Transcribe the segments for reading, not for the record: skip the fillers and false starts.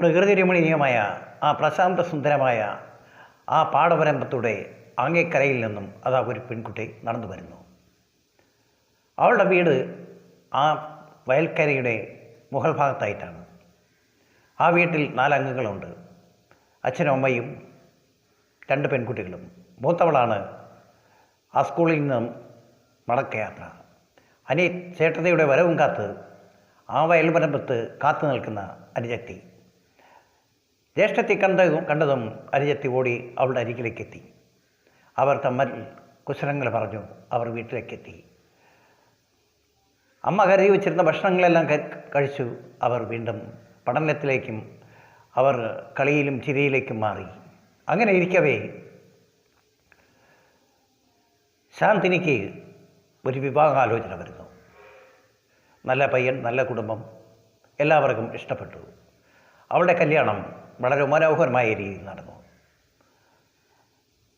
പ്രകൃതി രമണീയമായ ആ പ്രശാന്ത സുന്ദരമായ ആ പാടവരമ്പത്തൂടെ അങ്ങേക്കരയിൽ നിന്നും അതാ ഒരു പെൺകുട്ടി നടന്നു വരുന്നു. അവളുടെ വീട് ആ വയൽക്കരയുടെ മുകൾ ഭാഗത്തായിട്ടാണ്. ആ വീട്ടിൽ 4 അംഗങ്ങളുണ്ട്. അച്ഛനും അമ്മയും 2 പെൺകുട്ടികളും. മൂത്തവളാണ് ആ സ്കൂളിൽ നിന്നും മടക്കയാത്ര. ചേട്ടത്തിയുടെ വരവും കാത്ത് ആ വയൽവരമ്പത്ത് കാത്തു നിൽക്കുന്ന അനുജത്തി. ജ്യേഷ്ഠത്തി കണ്ടതും അനുജത്തി ഓടി അവളുടെ അരികിലേക്കെത്തി. അവർ തമ്മിൽ കുശലങ്ങൾ പറഞ്ഞു. അവർ വീട്ടിലേക്കെത്തി. അമ്മ കരുതി വച്ചിരുന്ന ഭക്ഷണങ്ങളെല്ലാം കഴിച്ചു. അവർ വീണ്ടും പഠനത്തിലേക്കും അവർ കളിയിലും ചിരിയിലേക്കും മാറി. അങ്ങനെ ഇരിക്കവേ ശാന്തിനിക്ക് ഒരു വിവാഹാലോചന വരുന്നു. നല്ല പയ്യൻ, നല്ല കുടുംബം, എല്ലാവർക്കും ഇഷ്ടപ്പെട്ടു. അവളുടെ കല്യാണം വളരെ മനോഹരമായ രീതിയിൽ നടന്നു.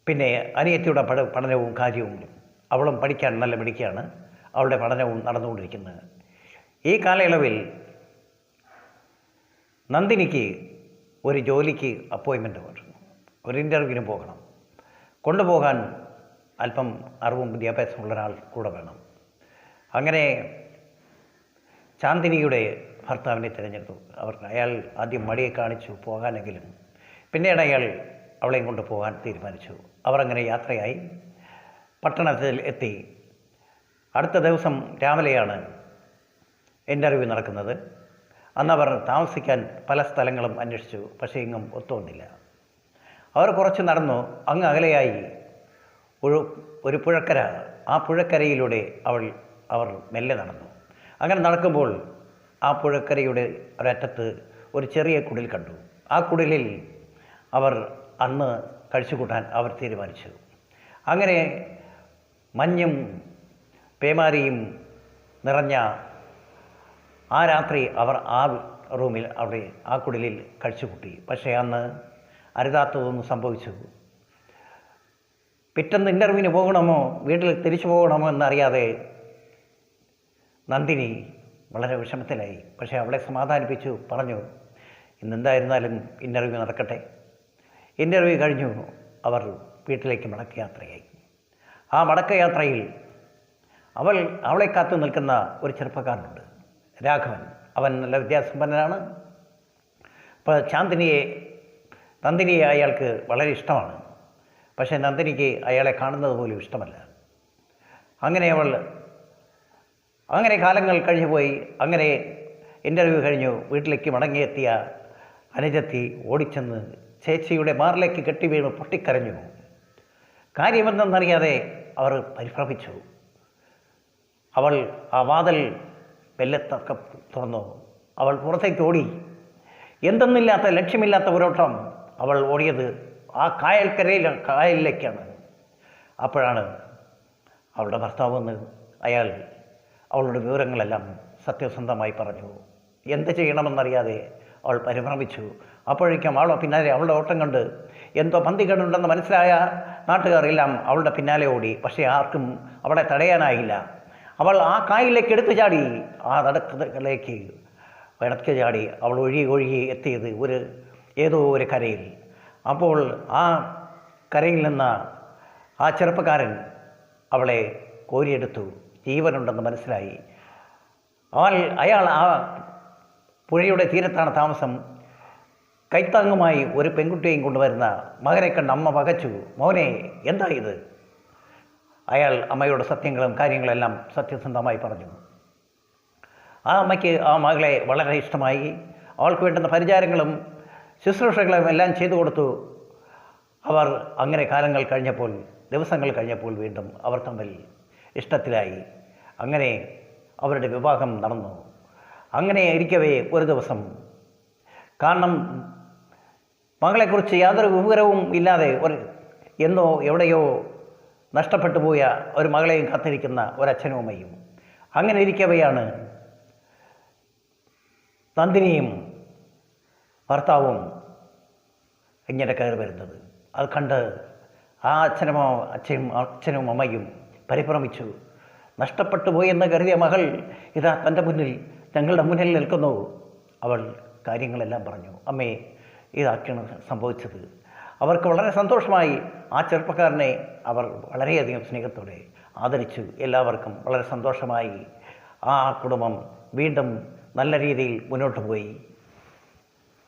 പിന്നെ അനിയത്തിയുടെ പഠനവും കാര്യവും, അവളും പഠിക്കാൻ നല്ല മിടുക്കിയാണ്. അവളുടെ പഠനവും നടന്നുകൊണ്ടിരിക്കുന്നത്. ഈ കാലയളവിൽ നന്ദിനിക്ക് ഒരു ജോലിക്ക് അപ്പോയിൻമെൻ്റ് വന്നു. ഒരു ഇൻ്റർവ്യൂവിന് പോകണം. കൊണ്ടുപോകാൻ അല്പം അറിവും വിദ്യാഭ്യാസമുള്ള ഒരാൾ കൂടെ വേണം. അങ്ങനെ ചാന്ദിനിയുടെ ഭർത്താവിനെ തിരഞ്ഞെടുത്തു. അയാൾ ആദ്യം മടിയെ കാണിച്ചു പോകാനെങ്കിലും പിന്നീട് അയാൾ അവളെയും കൊണ്ട് പോകാൻ തീരുമാനിച്ചു. അവർ അങ്ങനെ യാത്രയായി പട്ടണത്തിൽ എത്തി. അടുത്ത ദിവസം രാവിലെയാണ് ഇൻ്റർവ്യൂ നടക്കുന്നത്. അന്നവർ താമസിക്കാൻ പല സ്ഥലങ്ങളും അന്വേഷിച്ചു. പക്ഷേ എങ്ങും ഒത്തുവന്നില്ല. അവർ കുറച്ച് നടന്നു. അങ്ങ് അകലെയായി ഒരു പുഴക്കര. ആ പുഴക്കരയിലൂടെ അവർ മെല്ലെ നടന്നു. അങ്ങനെ നടക്കുമ്പോൾ ആ പുഴക്കരയുടെ ഒരറ്റത്ത് ഒരു ചെറിയ കുടിൽ കണ്ടു. ആ കുടിലിൽ അവർ അന്ന് കഴിച്ചുകൂട്ടാൻ അവർ തീരുമാനിച്ചു. അങ്ങനെ മഞ്ഞും പേമാരിയും നിറഞ്ഞ ആ രാത്രി അവർ ആ റൂമിൽ അവിടെ ആ കുടിലിൽ കഴിച്ചുകൂട്ടി. പക്ഷേ അന്ന് അരുതാത്തതൊന്നും സംഭവിച്ചു. പിറ്റേന്ന് ഇൻ്റർവ്യൂവിന് പോകണമോ വീട്ടിൽ തിരിച്ചു പോകണമോ എന്നറിയാതെ നന്ദിനി വളരെ വിഷമത്തിലായി. പക്ഷേ അവളെ സമാധാനിപ്പിച്ചു. പറഞ്ഞു, ഇന്നെന്തായിരുന്നാലും ഇൻ്റർവ്യൂ നടക്കട്ടെ. ഇൻ്റർവ്യൂ കഴിഞ്ഞു. അവർ വീട്ടിലേക്ക് മടക്കയാത്രയായി. ആ മടക്കയാത്രയിൽ അവളെ കാത്തു നിൽക്കുന്ന ഒരു ചെറുപ്പക്കാരനുണ്ട്, രാഘവൻ. അവൻ നല്ല വിദ്യാസമ്പന്നനാണ്. അപ്പോൾ നന്ദിനിയെ അയാൾക്ക് വളരെ ഇഷ്ടമാണ്. പക്ഷേ നന്ദിനിക്ക് അയാളെ കാണുന്നത് പോലും ഇഷ്ടമല്ല. അങ്ങനെ കാലങ്ങൾ കഴിഞ്ഞു പോയി. അങ്ങനെ ഇൻ്റർവ്യൂ കഴിഞ്ഞു. വീട്ടിലേക്ക് മടങ്ങിയെത്തിയ അനുജത്തി ഓടിച്ചെന്ന് ചേച്ചിയുടെ മാറിലേക്ക് കെട്ടി വീണ് പൊട്ടിക്കരഞ്ഞു. കാര്യമെന്തെന്നറിയാതെ അവർ പരിഭ്രമിച്ചു. അവൾ ആ വാതിൽ വെല്ലത്തക്ക തുറന്നു. അവൾ പുറത്തേക്ക് ഓടി. എന്തെന്നില്ലാത്ത ലക്ഷ്യമില്ലാത്ത ഒരോട്ടം. അവൾ ഓടിയത് ആ കായലിലേക്കാണ്. അപ്പോഴാണ് അവളുടെ ഭർത്താവ് വന്ന് അയാൾ അവളുടെ വിവരങ്ങളെല്ലാം സത്യസന്ധമായി പറഞ്ഞു. എന്ത് ചെയ്യണമെന്നറിയാതെ അവൾ പരിഭ്രമിച്ചു. അപ്പോഴേക്കും അവളുടെ ഓട്ടം കണ്ട് എന്തോ പന്തികേടുണ്ടെന്ന് മനസ്സിലായ നാട്ടുകാരെല്ലാം അവളുടെ പിന്നാലെ ഓടി. പക്ഷേ ആർക്കും അവളെ തടയാനായില്ല. അവൾ ആ കായലിലേക്ക് എടുത്തു ചാടി. ആ നടക്കിലേക്ക് ഇടയ്ക്ക് ചാടി അവൾ ഒഴുകി എത്തിയത് ഏതോ ഒരു കരയിൽ. അപ്പോൾ ആ കരയിൽ നിന്ന് ആ ചെറുപ്പക്കാരൻ അവളെ കോരിയെടുത്തു. ജീവനുണ്ടെന്ന് മനസ്സിലായി. അയാൾ ആ പുഴയുടെ തീരത്താണ് താമസം. കൈത്താങ്ങുമായി ഒരു പെൺകുട്ടിയെയും കൊണ്ടുവരുന്ന മകനെ കണ്ട് അമ്മ പകച്ചു. മോനെ, എന്താ ഇത്? അയാൾ അമ്മയോട് സത്യങ്ങളും കാര്യങ്ങളെല്ലാം സത്യസന്ധമായി പറഞ്ഞു. ആ അമ്മയ്ക്ക് ആ മകളെ വളരെ ഇഷ്ടമായി. അവൾക്ക് വേണ്ടുന്ന പരിചാരങ്ങളും ശുശ്രൂഷകളും എല്ലാം ചെയ്തു കൊടുത്തു. അവർ അങ്ങനെ ദിവസങ്ങൾ കഴിഞ്ഞപ്പോൾ വീണ്ടും അവർ തമ്മിൽ ഇഷ്ടത്തിലായി. അങ്ങനെ അവരുടെ വിവാഹം നടന്നു. അങ്ങനെ ഇരിക്കവേ ഒരു ദിവസം, കാരണം മകളെക്കുറിച്ച് യാതൊരു വിവരവും ഇല്ലാതെ എവിടെയോ നഷ്ടപ്പെട്ടു പോയ ഒരു മകളെയും കാത്തിരിക്കുന്ന ഒരച്ഛനും അമ്മയും, അങ്ങനെ ഇരിക്കവെയാണ് നന്ദിനിയും ഭർത്താവും ഇങ്ങനെ കയറി വരുന്നത്. അത് കണ്ട് ആ അച്ഛനും അമ്മയും പരിഭ്രമിച്ചു. നഷ്ടപ്പെട്ടു പോയി എന്ന് കരുതിയ മകൾ ഇതാ തങ്ങളുടെ മുന്നിൽ നിൽക്കുന്നു. അവൾ കാര്യങ്ങളെല്ലാം പറഞ്ഞു. അമ്മേ, ഇതാക്കിയാണ് സംഭവിച്ചത്. അവർക്ക് വളരെ സന്തോഷമായി. ആ ചെറുപ്പക്കാരനെ അവർ വളരെയധികം സ്നേഹത്തോടെ ആദരിച്ചു. എല്ലാവർക്കും വളരെ സന്തോഷമായി. ആ കുടുംബം വീണ്ടും നല്ല രീതിയിൽ മുന്നോട്ട് പോയി.